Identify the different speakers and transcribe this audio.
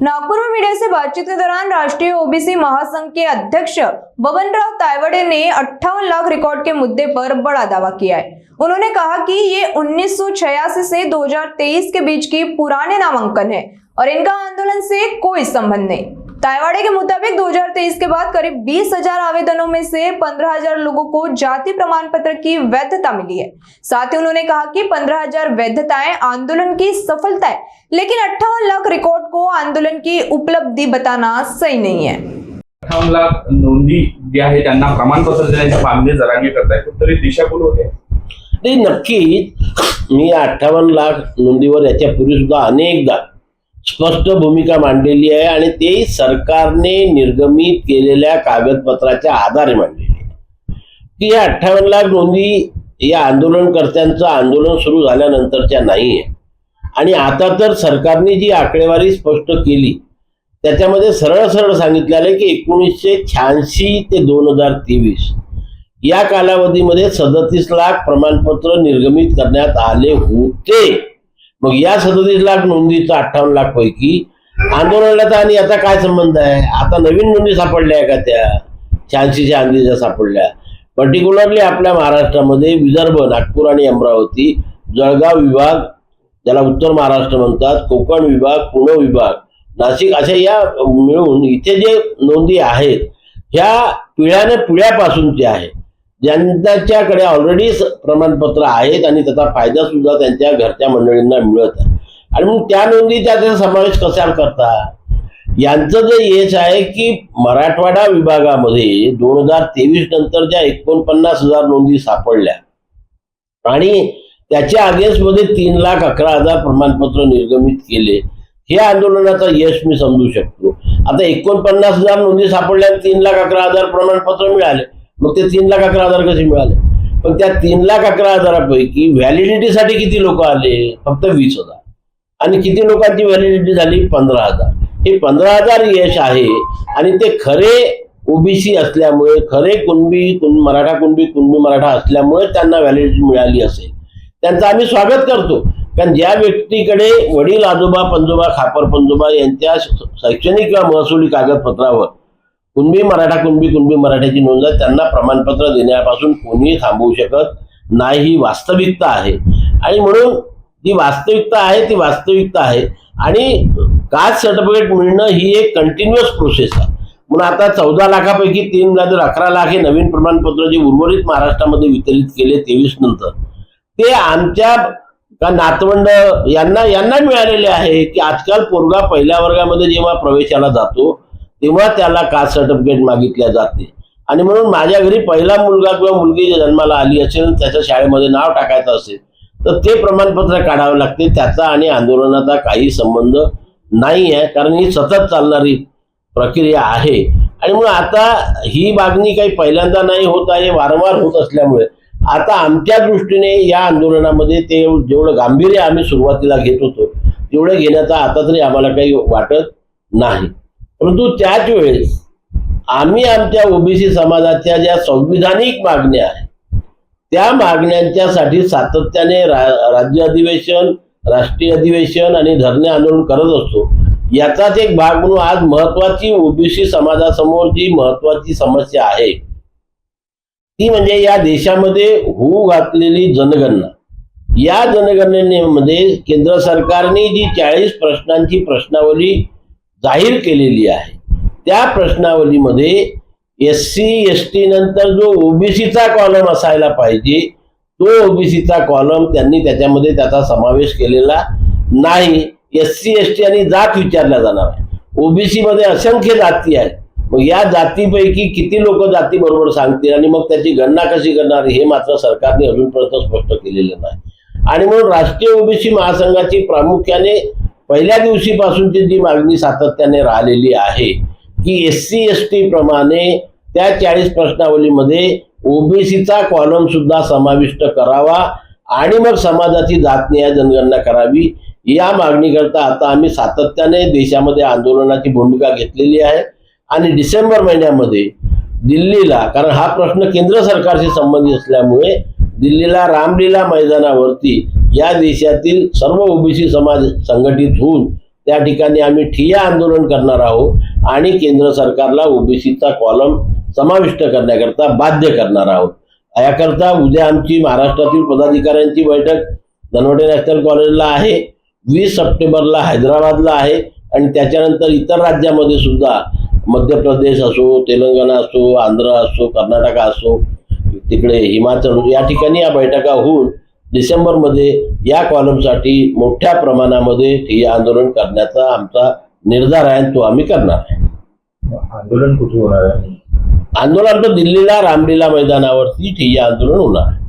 Speaker 1: नागपुर में मीडिया से बातचीत के दौरान राष्ट्रीय ओबीसी महासंघ के अध्यक्ष बबनराव तायवाड़े ने 58 लाख रिकॉर्ड के मुद्दे पर बड़ा दावा किया है। उन्होंने कहा कि ये 1986 से 2023 के बीच की पुराने नामांकन है और इनका आंदोलन से कोई संबंध नहीं। तायवाड़े के मुताबिक 2023 के बाद करीब 20,000 आवेदनों में से 15,000 लोगों को जाति प्रमाण पत्र की वैधता मिली है। साथ ही उन्होंने कहा कि 15,000 वैधताएं आंदोलन की सफलता है, लेकिन 58 लाख रिकॉर्ड को आंदोलन की उपलब्धि बताना सही नहीं है।
Speaker 2: 58 लाख नोंदी ज्या आहेत त्यांना प्रमाणपत्र देण्याची मागणी जरांगे करतायत, तरी दिशाभूल होते
Speaker 3: नाही। नक्कीच मी 58 लाख नोंदीवर याच्यापूर्वी सुद्धा अनेकदा स्पष्ट भूमिका मांडलेली आहे आणि ते सरकारने निर्गमित केलेल्या कागदपत्राच्या आधारे मांडलेली आहे की या 58 लाख नोंदी या आंदोलनकर्त्यांचं आंदोलन सुरू झाल्यानंतरच्या नाही आहे। आणि आता तर सरकारने जी आकडेवारी स्पष्ट केली त्याच्यामध्ये सरळ सरळ सांगितलेलं आहे की 1986 ते 2023 या कालावधीमध्ये 37 लाख प्रमाणपत्र निर्गमित करण्यात आले होते। मग या 37 लाख नोंदीचा 58 लाख पैकी आंदोलनाचा आणि याचा काय संबंध आहे? आता नवीन नोंदी सापडल्या का? त्या 86च्या आंदोलनाच्या सापडल्या। पर्टिक्युलरली आपल्या महाराष्ट्रामध्ये विदर्भ, नागपूर आणि अमरावती, जळगाव विभाग ज्याला उत्तर महाराष्ट्र म्हणतात, कोकण विभाग, पुणे विभाग, नाशिक अशा या मिळून इथे जे नोंदी आहेत ह्या पिढ्यापासूनचे आहेत, ज्यांच्याकडे ऑलरेडी प्रमाणपत्र आहेत आणि त्याचा फायदा सुद्धा त्यांच्या घरच्या मंडळींना मिळत आहे। आणि मग त्या नोंदी त्याचा समावेश कशाला करता? यांचं जे यश आहे की मराठवाडा विभागामध्ये 2023 नंतर ज्या 49,000 नोंदी सापडल्या आणि त्याच्या अगेन्स्टमध्ये 3,11,000 प्रमाणपत्र निर्गमित केले, हे आंदोलनाचं यश मी समजू शकतो। आता 49,000 नोंदी सापडल्या, 3,11,000 प्रमाणपत्र मिळाले, मग ते 3,11,000 कसे मिळाले? पण त्या 3,11,000 पैकी व्हॅलिडिटीसाठी किती लोक आले? फक्त 20,000। आणि किती लोकांची व्हॅलिडिटी झाली? 15,000। हे 15,000 यश आहे आणि ते खरे ओबीसी असल्यामुळे, खरे कुणबी मराठा असल्यामुळे त्यांना व्हॅलिडिटी मिळाली असेल। त्यांचं आम्ही स्वागत करतो, कारण ज्या व्यक्तीकडे वडील, आजोबा, पंजोबा, खापर पंजोबा यांच्या शैक्षणिक किंवा महसुली कागदपत्रावर कुणबी मराठ्याची नोंद आहे, त्यांना प्रमाणपत्र देण्यापासून कोणीही थांबवू शकत नाही। ही वास्तविकता आहे आणि म्हणून जी वास्तविकता आहे आणि कास्ट सर्टिफिकेट मिळणं ही एक कंटिन्युअस प्रोसेस आहे। म्हणून आता 14 लाखापैकी 11 लाख हे नवीन प्रमाणपत्र जे उर्वरित महाराष्ट्रामध्ये वितरित केले 23 नंतर, ते आमच्या नातवंड यांना मिळालेले आहे की आजकाल पोरगा पहिल्या वर्गामध्ये जेव्हा प्रवेशाला जातो तेव्हा त्याला कास्ट सर्टिफिकेट मागितल्या जाते। आणि म्हणून माझ्या घरी पहिला मुलगा किंवा मुलगी जन्माला आली असेल, त्याच्या शाळेमध्ये नाव टाकायचं असेल तर ते प्रमाणपत्र काढावं लागते। त्याचा आणि आंदोलनाचा काही संबंध नाही आहे, कारण ही सतत चालणारी प्रक्रिया आहे। आणि म्हणून आता ही मागणी काही पहिल्यांदा नाही होत आहे, वारंवार होत असल्यामुळे आता आमच्या दृष्टीने या आंदोलनामध्ये ते जेवढं गांभीर्य आम्ही सुरुवातीला घेत होतो तेवढं घेण्याचा आता तरी आम्हाला काही वाटत नाही। परंतु त्याच वेळेस आम्ही आमच्या ओबीसी समाजाच्या ज्या संविधानिक मागण्या आहेत त्या मागण्यांच्यासाठी सातत्याने राज्य अधिवेशन, राष्ट्रीय अधिवेशन आणि धरणे आंदोलन करत असतो। याचाच एक भाग म्हणून आज महत्वाची ओबीसी समाजासमोर जी महत्वाची समस्या आहे ती म्हणजे या देशामध्ये होऊ घातलेली जनगणना। या जनगणनेमध्ये केंद्र सरकारने जी 40 प्रश्नांची प्रश्नावली जाहीर केलेली आहे, त्या प्रश्नावलीमध्ये SC ST नंतर जो ओबीसीचा कॉलम असायला पाहिजे तो ओबीसीचा कॉलम त्यांनी त्याच्यामध्ये त्याचा समावेश केलेला नाही। SC ST आणि जात विचारल्या जाणार आहे। ओबीसी मध्ये असंख्य जाती आहेत, मग या जातीपैकी किती लोक जाती बरोबर सांगतील आणि मग त्याची गणना कशी करणार हे मात्र सरकारने अजूनपर्यंत स्पष्ट केलेलं नाही। आणि म्हणून राष्ट्रीय ओबीसी महासंघाची प्रामुख्याने पहिल्या दिवशीपासूनची जी मागणी सातत्याने राहिलेली आहे की SC ST प्रमाणे त्या 40 प्रश्नावलीमध्ये ओबीसीचा कॉलम सुद्धा समाविष्ट करावा आणि मग समाजाची जातनिहाय जनगणना करावी। या मागणीकरता आता आम्ही सातत्याने देशामध्ये आंदोलनाची भूमिका घेतलेली आहे आणि डिसेंबर महिन्यामध्ये दिल्लीला, कारण हा प्रश्न केंद्र सरकारशी संबंधित असल्यामुळे दिल्लीला रामलीला मैदानावरती या देशातील सर्व ओबीसी समाज संघटित होऊन त्या ठिकाणी आम्ही ठिय्या आंदोलन करणार आहोत आणि केंद्र सरकारला ओबीसीचा कॉलम समाविष्ट करण्याकरता बाध्य करणार आहोत. याकरता उद्या आमची महाराष्ट्रातील पदाधिकाऱ्यांची बैठक धनवटे नॅशनल कॉलेजला आहे, 20 सप्टेंबरला हैदराबादला आहे आणि त्याच्यानंतर इतर राज्यामध्ये सुद्धा मध्य प्रदेश असो, तेलंगणा असो, आंध्र असो, कर्नाटक असो, तिकडे हिमाचल या ठिकाणी या बैठका होऊन डिसेंबरमध्ये या कॉलमसाठी मोठ्या प्रमाणामध्ये ठिय्या आंदोलन करण्याचा आमचा निर्धार आहे आणि तो आम्ही करणार आहे.
Speaker 4: आंदोलन कुठे होणार आहे?
Speaker 3: आंदोलन तर दिल्लीला रामलीला मैदानावरती ठिय्या आंदोलन होणार आहे.